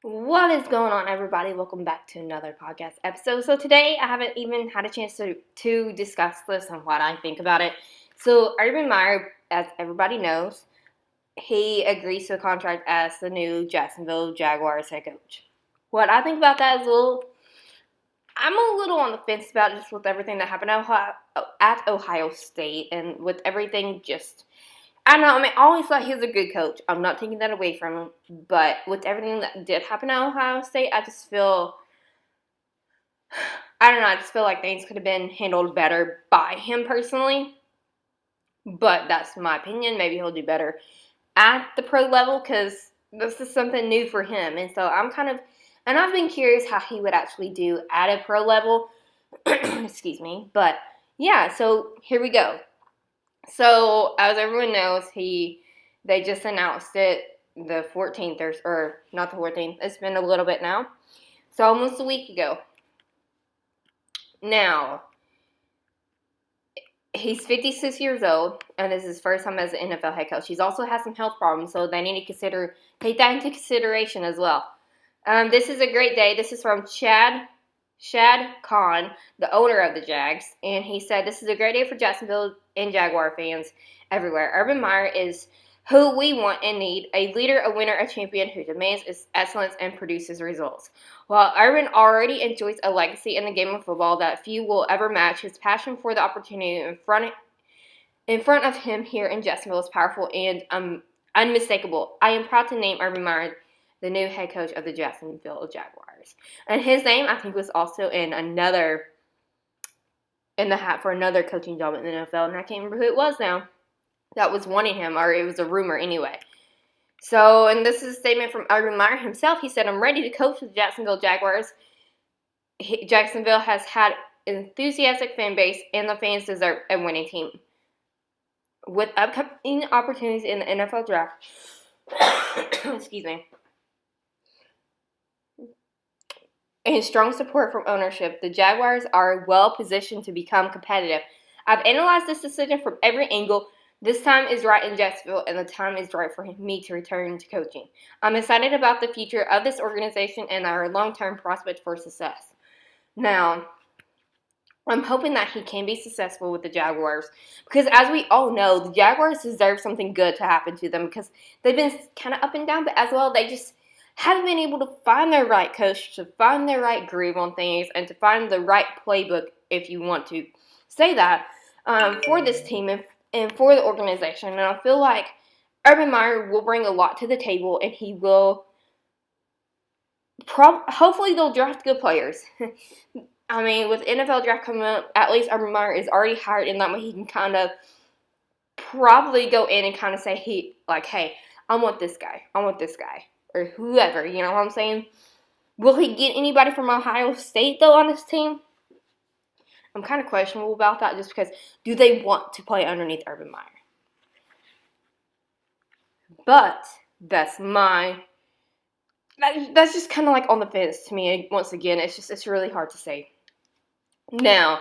What is going on, everybody? Welcome back to another podcast episode. So today, I haven't even had a chance to discuss this and what I think about it. So Urban Meyer, as everybody knows, he agrees to a contract as the new Jacksonville Jaguars head coach. What I think about that is I'm a little on the fence about just with everything that happened at Ohio State and with everything I know, I always thought he was a good coach. I'm not taking that away from him. But with everything that did happen at Ohio State, I just feel like things could have been handled better by him personally. But that's my opinion. Maybe he'll do better at the pro level because this is something new for him. And so I've been curious how he would actually do at a pro level. Excuse me. But yeah, so here we go. So, as everyone knows, they just announced it the 14th, or not the 14th, it's been a little bit now. So, almost a week ago. Now, he's 56 years old, and this is his first time as an NFL head coach. He's also had some health problems, so they need to take that into consideration as well. This is a great day. This is from Shad Khan, the owner of the Jags, and he said, "This is a great day for Jacksonville and Jaguar fans everywhere. Urban Meyer is who we want and need, a leader, a winner, a champion who demands excellence and produces results. While Urban already enjoys a legacy in the game of football that few will ever match, his passion for the opportunity in front of him here in Jacksonville is powerful and unmistakable. I am proud to name Urban Meyer the new head coach of the Jacksonville Jaguars." And his name, I think, was also in the hat for another coaching job in the NFL, and I can't remember who it was now that was wanting him, or it was a rumor anyway. So, and this is a statement from Urban Meyer himself. He said, "I'm ready to coach the Jacksonville Jaguars. Jacksonville has had an enthusiastic fan base, and the fans deserve a winning team. With upcoming opportunities in the NFL draft," excuse me, "and strong support from ownership, the Jaguars are well positioned to become competitive. I've analyzed this decision from every angle. This time is right in Jacksonville, and the time is right for me to return to coaching. I'm excited about the future of this organization and our long-term prospect for success." Now, I'm hoping that he can be successful with the Jaguars because, as we all know, the Jaguars deserve something good to happen to them because they've been kind of up and down, but as well, they just haven't been able to find their right coach, to find their right groove on things, and to find the right playbook, if you want to say that, for this team and for the organization. And I feel like Urban Meyer will bring a lot to the table, and he will hopefully they'll draft good players. I mean, with NFL draft coming up, at least Urban Meyer is already hired, and that way he can kind of probably go in and kind of say, hey, I want this guy, or whoever, you know what I'm saying? Will he get anybody from Ohio State, though, on his team? I'm kind of questionable about that just because do they want to play underneath Urban Meyer? But that's just kind of like on the fence to me. Once again, it's really hard to say. Now,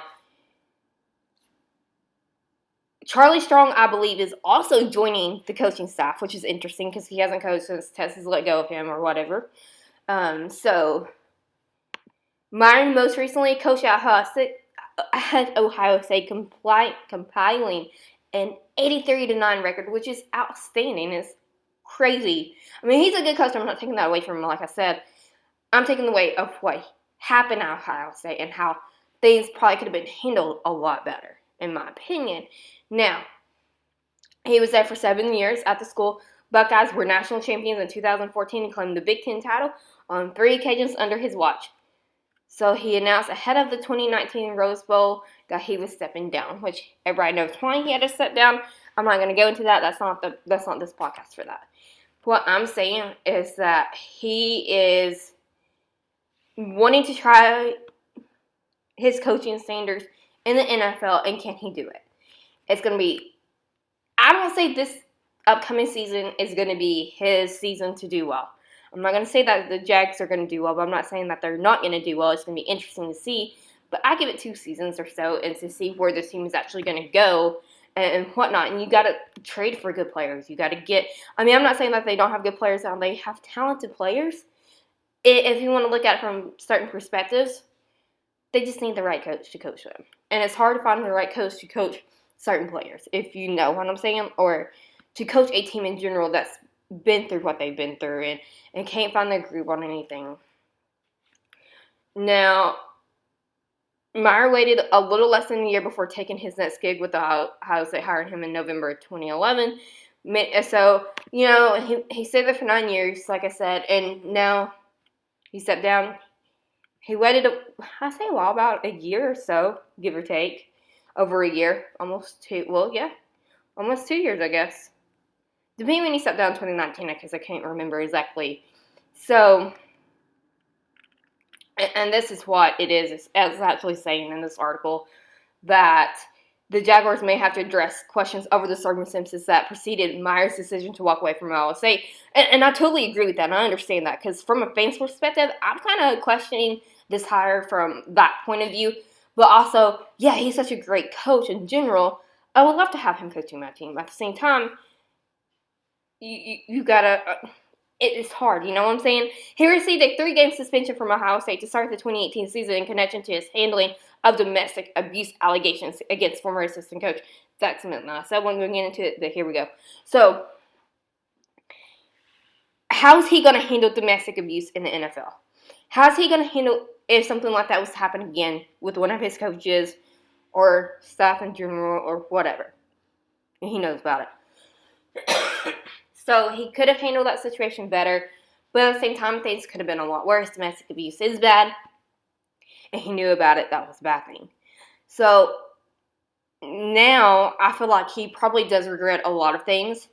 Charlie Strong, I believe, is also joining the coaching staff, which is interesting because he hasn't coached since Texas let go of him or whatever. So, Meyer most recently coached at Ohio State, compiling an 83-9 record, which is outstanding. It's crazy. I mean, he's a good coach. I'm not taking that away from him. Like I said, I'm taking away of what happened at Ohio State and how things probably could have been handled a lot better, in my opinion. Now, he was there for 7 years at the school. Buckeyes were national champions in 2014 and claimed the Big Ten title on 3 occasions under his watch. So he announced ahead of the 2019 Rose Bowl that he was stepping down, which everybody knows why he had to step down. I'm not going to go into that. That's not this podcast for that. What I'm saying is that he is wanting to try his coaching standards in the NFL, and can he do it? It's going to be, I don't say this upcoming season is going to be his season to do well. I'm not going to say that the Jags are going to do well, but I'm not saying that they're not going to do well. It's going to be interesting to see. But I give it 2 seasons or so and to see where this team is actually going to go and whatnot. And you got to trade for good players. You got to I'm not saying that they don't have good players now. They have talented players. if you want to look at it from certain perspectives, they just need the right coach to coach them. And it's hard to find the right coach to coach certain players, if you know what I'm saying, or to coach a team in general that's been through what they've been through and can't find their groove on anything. Now, Meyer waited a little less than a year before taking his next gig with the Ohio State, hired him in November 2011. So, he stayed there for 9 years, like I said, and now he stepped down. He waited, I say a while, about a year or so, give or take, over a year, almost 2 years, I guess. Depending when he stepped down in 2019, because I can't remember exactly. So, and this is what it is, it's actually saying in this article, that the Jaguars may have to address questions over the circumstances that preceded Meyer's decision to walk away from Ohio State. And I totally agree with that, and I understand that, because from a fan's perspective, I'm kind of questioning this hire from that point of view. But also, yeah, he's such a great coach in general. I would love to have him coaching my team. At the same time, you gotta... it's hard, you know what I'm saying? He received a 3-game suspension from Ohio State to start the 2018 season in connection to his handling of domestic abuse allegations against former assistant coach Zach Smith. Now, I said I wasn't going to get into it, but here we go. So, how's he going to handle domestic abuse in the NFL? How's he going to handle if something like that was to happen again with one of his coaches or staff in general or whatever? And he knows about it. So he could have handled that situation better, but at the same time, things could have been a lot worse. Domestic abuse is bad, and he knew about it. That was a bad thing. So now I feel like he probably does regret a lot of things.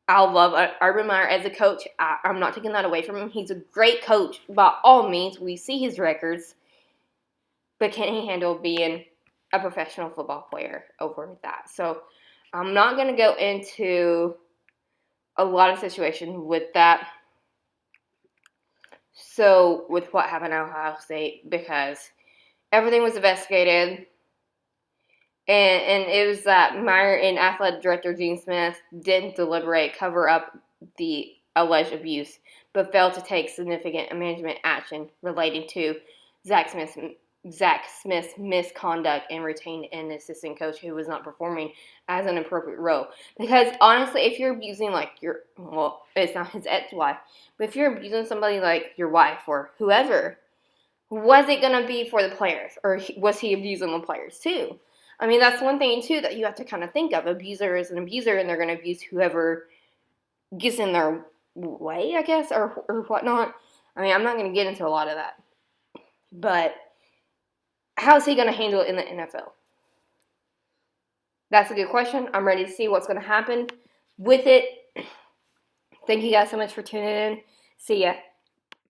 I love Urban Meyer as a coach. I'm not taking that away from him. He's a great coach by all means. We see his records, but can he handle being a professional football player over that? So I'm not going to go into a lot of situations with that. So with what happened at Ohio State, because everything was investigated, and it was that Meyer and athletic director Gene Smith didn't deliberate, cover up the alleged abuse, but failed to take significant management action relating to Zach Smith's misconduct and retained an assistant coach who was not performing as an appropriate role. Because honestly, if you're abusing it's not his ex-wife, but if you're abusing somebody like your wife or whoever, was it going to be for the players, or was he abusing the players too? I mean, that's one thing too that you have to kind of think of. Abuser is an abuser, and they're going to abuse whoever gets in their way, I guess, or whatnot. I mean, I'm not going to get into a lot of that, but how's he going to handle it in the NFL? That's a good question. I'm ready to see what's going to happen with it. Thank you guys so much for tuning in. See ya.